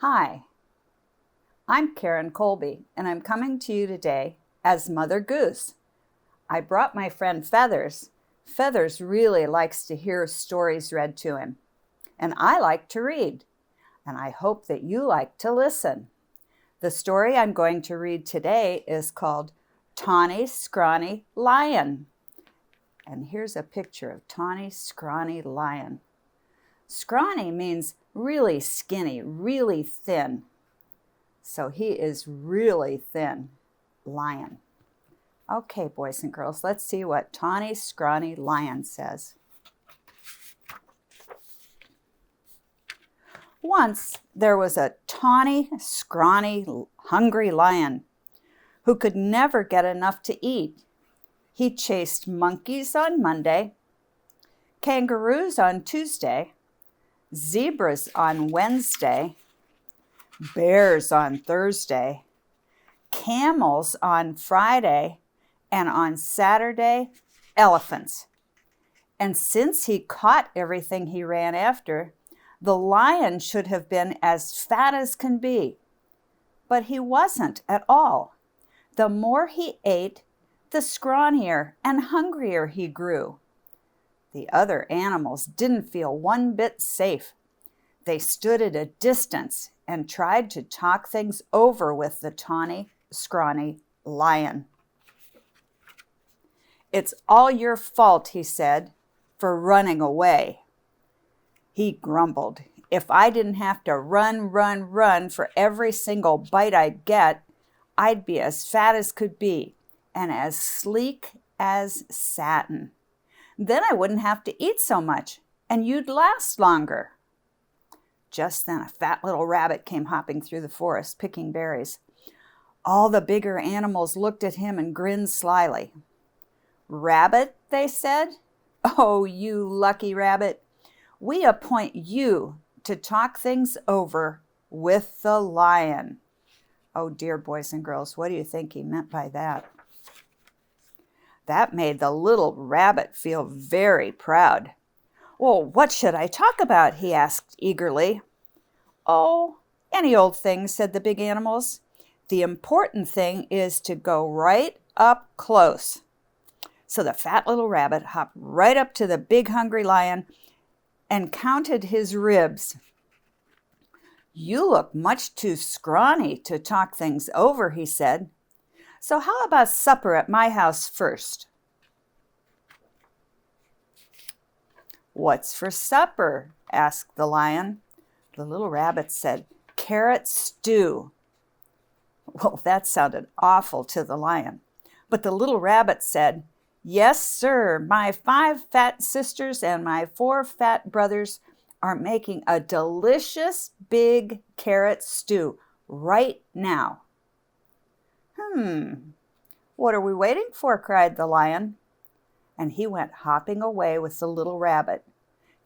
Hi, I'm Karen Kolbe, and I'm coming to you today as Mother Goose. I brought my friend Feathers. Feathers really likes to hear stories read to him, and I like to read, and I hope that you like to listen. The story I'm going to read today is called Tawny Scrawny Lion. And here's a picture of Tawny Scrawny Lion. Scrawny means really skinny, really thin. So he is really thin lion. Okay, boys and girls, let's see what Tawny Scrawny Lion says. Once there was a tawny, scrawny, hungry lion who could never get enough to eat. He chased monkeys on Monday, kangaroos on Tuesday, zebras on Wednesday, bears on Thursday, camels on Friday, and on Saturday, elephants. And since he caught everything he ran after, the lion should have been as fat as can be. But he wasn't at all. The more he ate, the scrawnier and hungrier he grew. The other animals didn't feel one bit safe. They stood at a distance and tried to talk things over with the tawny, scrawny lion. "It's all your fault," he said, "for running away." He grumbled. "If I didn't have to run for every single bite I'd get, I'd be as fat as could be and as sleek as satin. Then I wouldn't have to eat so much, and you'd last longer." Just then a fat little rabbit came hopping through the forest, picking berries. All the bigger animals looked at him and grinned slyly. "Rabbit," they said, "oh, you lucky rabbit, we appoint you to talk things over with the lion." Oh dear, boys and girls, what do you think he meant by that? That made the little rabbit feel very proud. "Well, what should I talk about?" he asked eagerly. "Oh, any old thing," said the big animals. "The important thing is to go right up close." So the fat little rabbit hopped right up to the big hungry lion and counted his ribs. "You look much too scrawny to talk things over," he said. "So how about supper at my house first?" "What's for supper?" asked the lion. The little rabbit said, "Carrot stew." Well, that sounded awful to the lion. But the little rabbit said, "Yes, sir, my 5 fat sisters and my 4 fat brothers are making a delicious big carrot stew right now." "What are we waiting for?" cried the lion. And he went hopping away with the little rabbit,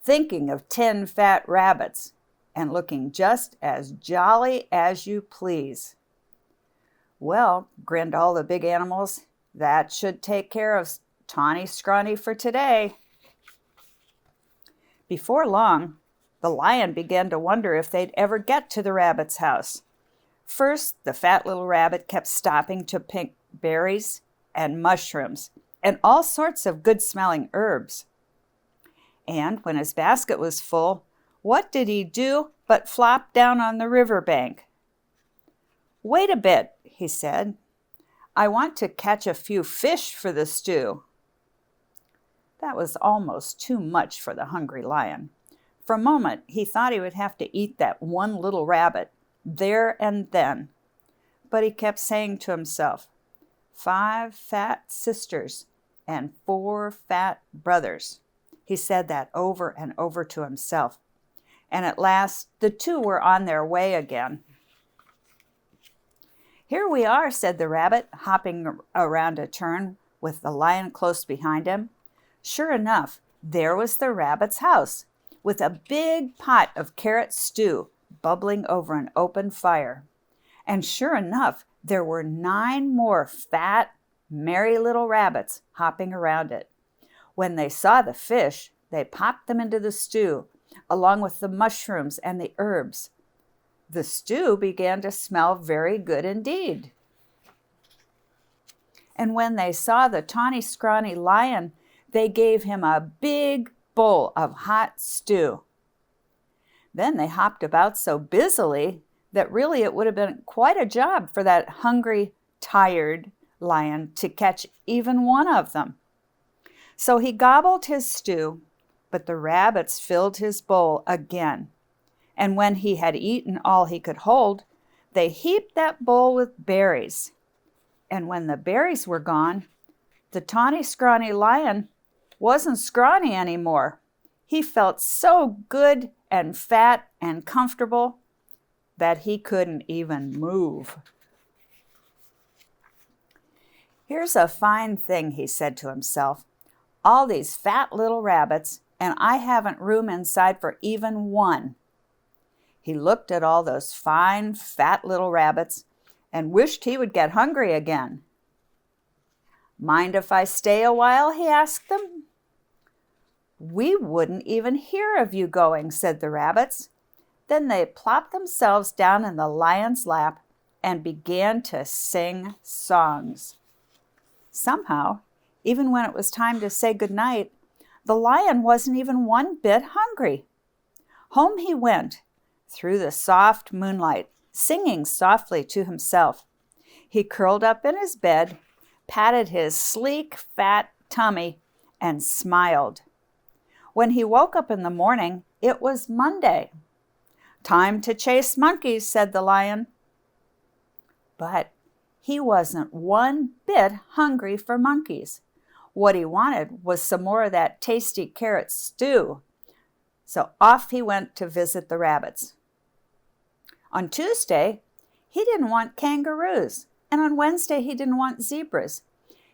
thinking of 10 fat rabbits and looking just as jolly as you please. "Well," grinned all the big animals, "that should take care of Tawny Scrawny for today." Before long, the lion began to wonder if they'd ever get to the rabbit's house. First, the fat little rabbit kept stopping to pick berries and mushrooms and all sorts of good-smelling herbs. And when his basket was full, what did he do but flop down on the riverbank? "Wait a bit," he said. "I want to catch a few fish for the stew." That was almost too much for the hungry lion. For a moment, he thought he would have to eat that one little rabbit there and then. But he kept saying to himself, 5 fat sisters and 4 fat brothers. He said that over and over to himself. And at last, the 2 were on their way again. "Here we are," said the rabbit, hopping around a turn with the lion close behind him. Sure enough, there was the rabbit's house, with a big pot of carrot stew bubbling over an open fire. And sure enough, there were 9 more fat, merry little rabbits hopping around it. When they saw the fish, they popped them into the stew, along with the mushrooms and the herbs. The stew began to smell very good indeed. And when they saw the Tawny Scrawny Lion, they gave him a big bowl of hot stew. Then they hopped about so busily that really it would have been quite a job for that hungry, tired lion to catch even one of them. So he gobbled his stew, but the rabbits filled his bowl again. And when he had eaten all he could hold, they heaped that bowl with berries. And when the berries were gone, the Tawny Scrawny Lion wasn't scrawny anymore. He felt so good and fat and comfortable that he couldn't even move. Here's a fine thing, he said to himself. All these fat little rabbits, and I haven't room inside for even one. He looked at all those fine, fat little rabbits and wished he would get hungry again. Mind if I stay a while? He asked them. We wouldn't even hear of you going, said the rabbits. Then they plopped themselves down in the lion's lap and began to sing songs. Somehow, even when it was time to say goodnight, the lion wasn't even one bit hungry. Home he went, through the soft moonlight, singing softly to himself. He curled up in his bed, patted his sleek, fat tummy, and smiled. When he woke up in the morning, it was Monday. Time to chase monkeys, said the lion. But he wasn't one bit hungry for monkeys. What he wanted was some more of that tasty carrot stew. So off he went to visit the rabbits. On Tuesday, he didn't want kangaroos, and on Wednesday he didn't want zebras.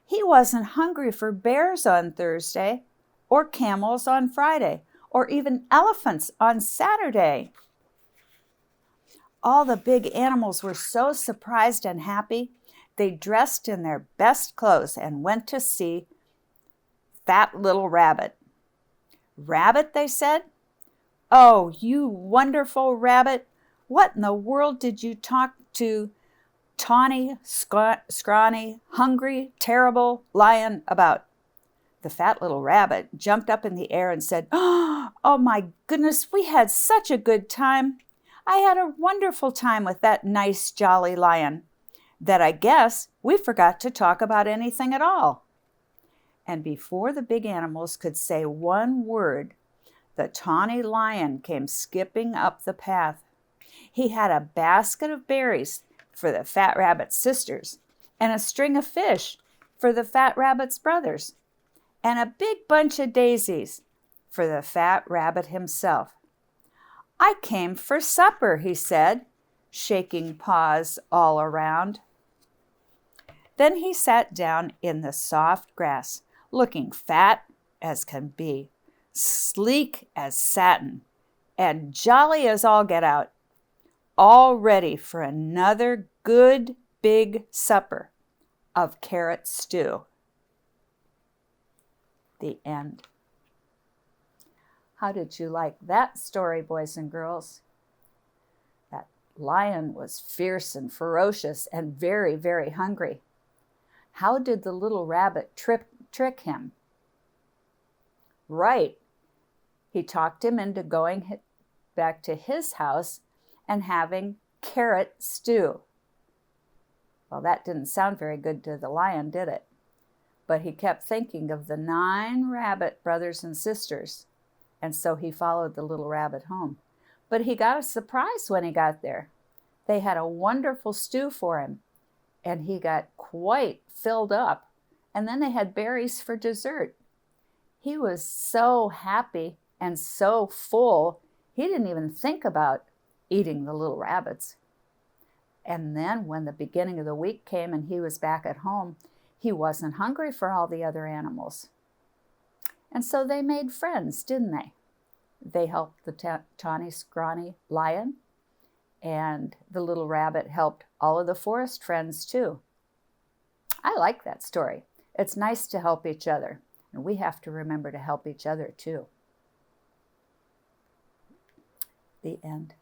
He wasn't hungry for bears on Thursday, or camels on Friday, or even elephants on Saturday. All the big animals were so surprised and happy, they dressed in their best clothes and went to see Fat Little Rabbit. Rabbit, they said? Oh, you wonderful rabbit! What in the world did you talk to Tawny, Scrawny, Hungry, Terrible Lion about? The fat little rabbit jumped up in the air and said, Oh my goodness, we had such a good time. I had a wonderful time with that nice, jolly lion that I guess we forgot to talk about anything at all. And before the big animals could say one word, the tawny lion came skipping up the path. He had a basket of berries for the fat rabbit's sisters, and a string of fish for the fat rabbit's brothers, and a big bunch of daisies for the fat rabbit himself. I came for supper, he said, shaking paws all around. Then he sat down in the soft grass, looking fat as can be, sleek as satin, and jolly as all get out, all ready for another good big supper of carrot stew. The end. How did you like that story, boys and girls? That lion was fierce and ferocious and very, very hungry. How did the little rabbit trick him? Right. He talked him into going back to his house and having carrot stew. Well, that didn't sound very good to the lion, did it? But he kept thinking of the 9 rabbit brothers and sisters, and so he followed the little rabbit home. But he got a surprise when he got there. They had a wonderful stew for him, and he got quite filled up. And then they had berries for dessert. He was so happy and so full, he didn't even think about eating the little rabbits. And then when the beginning of the week came and he was back at home, he wasn't hungry for all the other animals. And so they made friends, didn't they? They helped the Tawny Scrawny Lion, and the little rabbit helped all of the forest friends too. I like that story. It's nice to help each other, and we have to remember to help each other too. The end.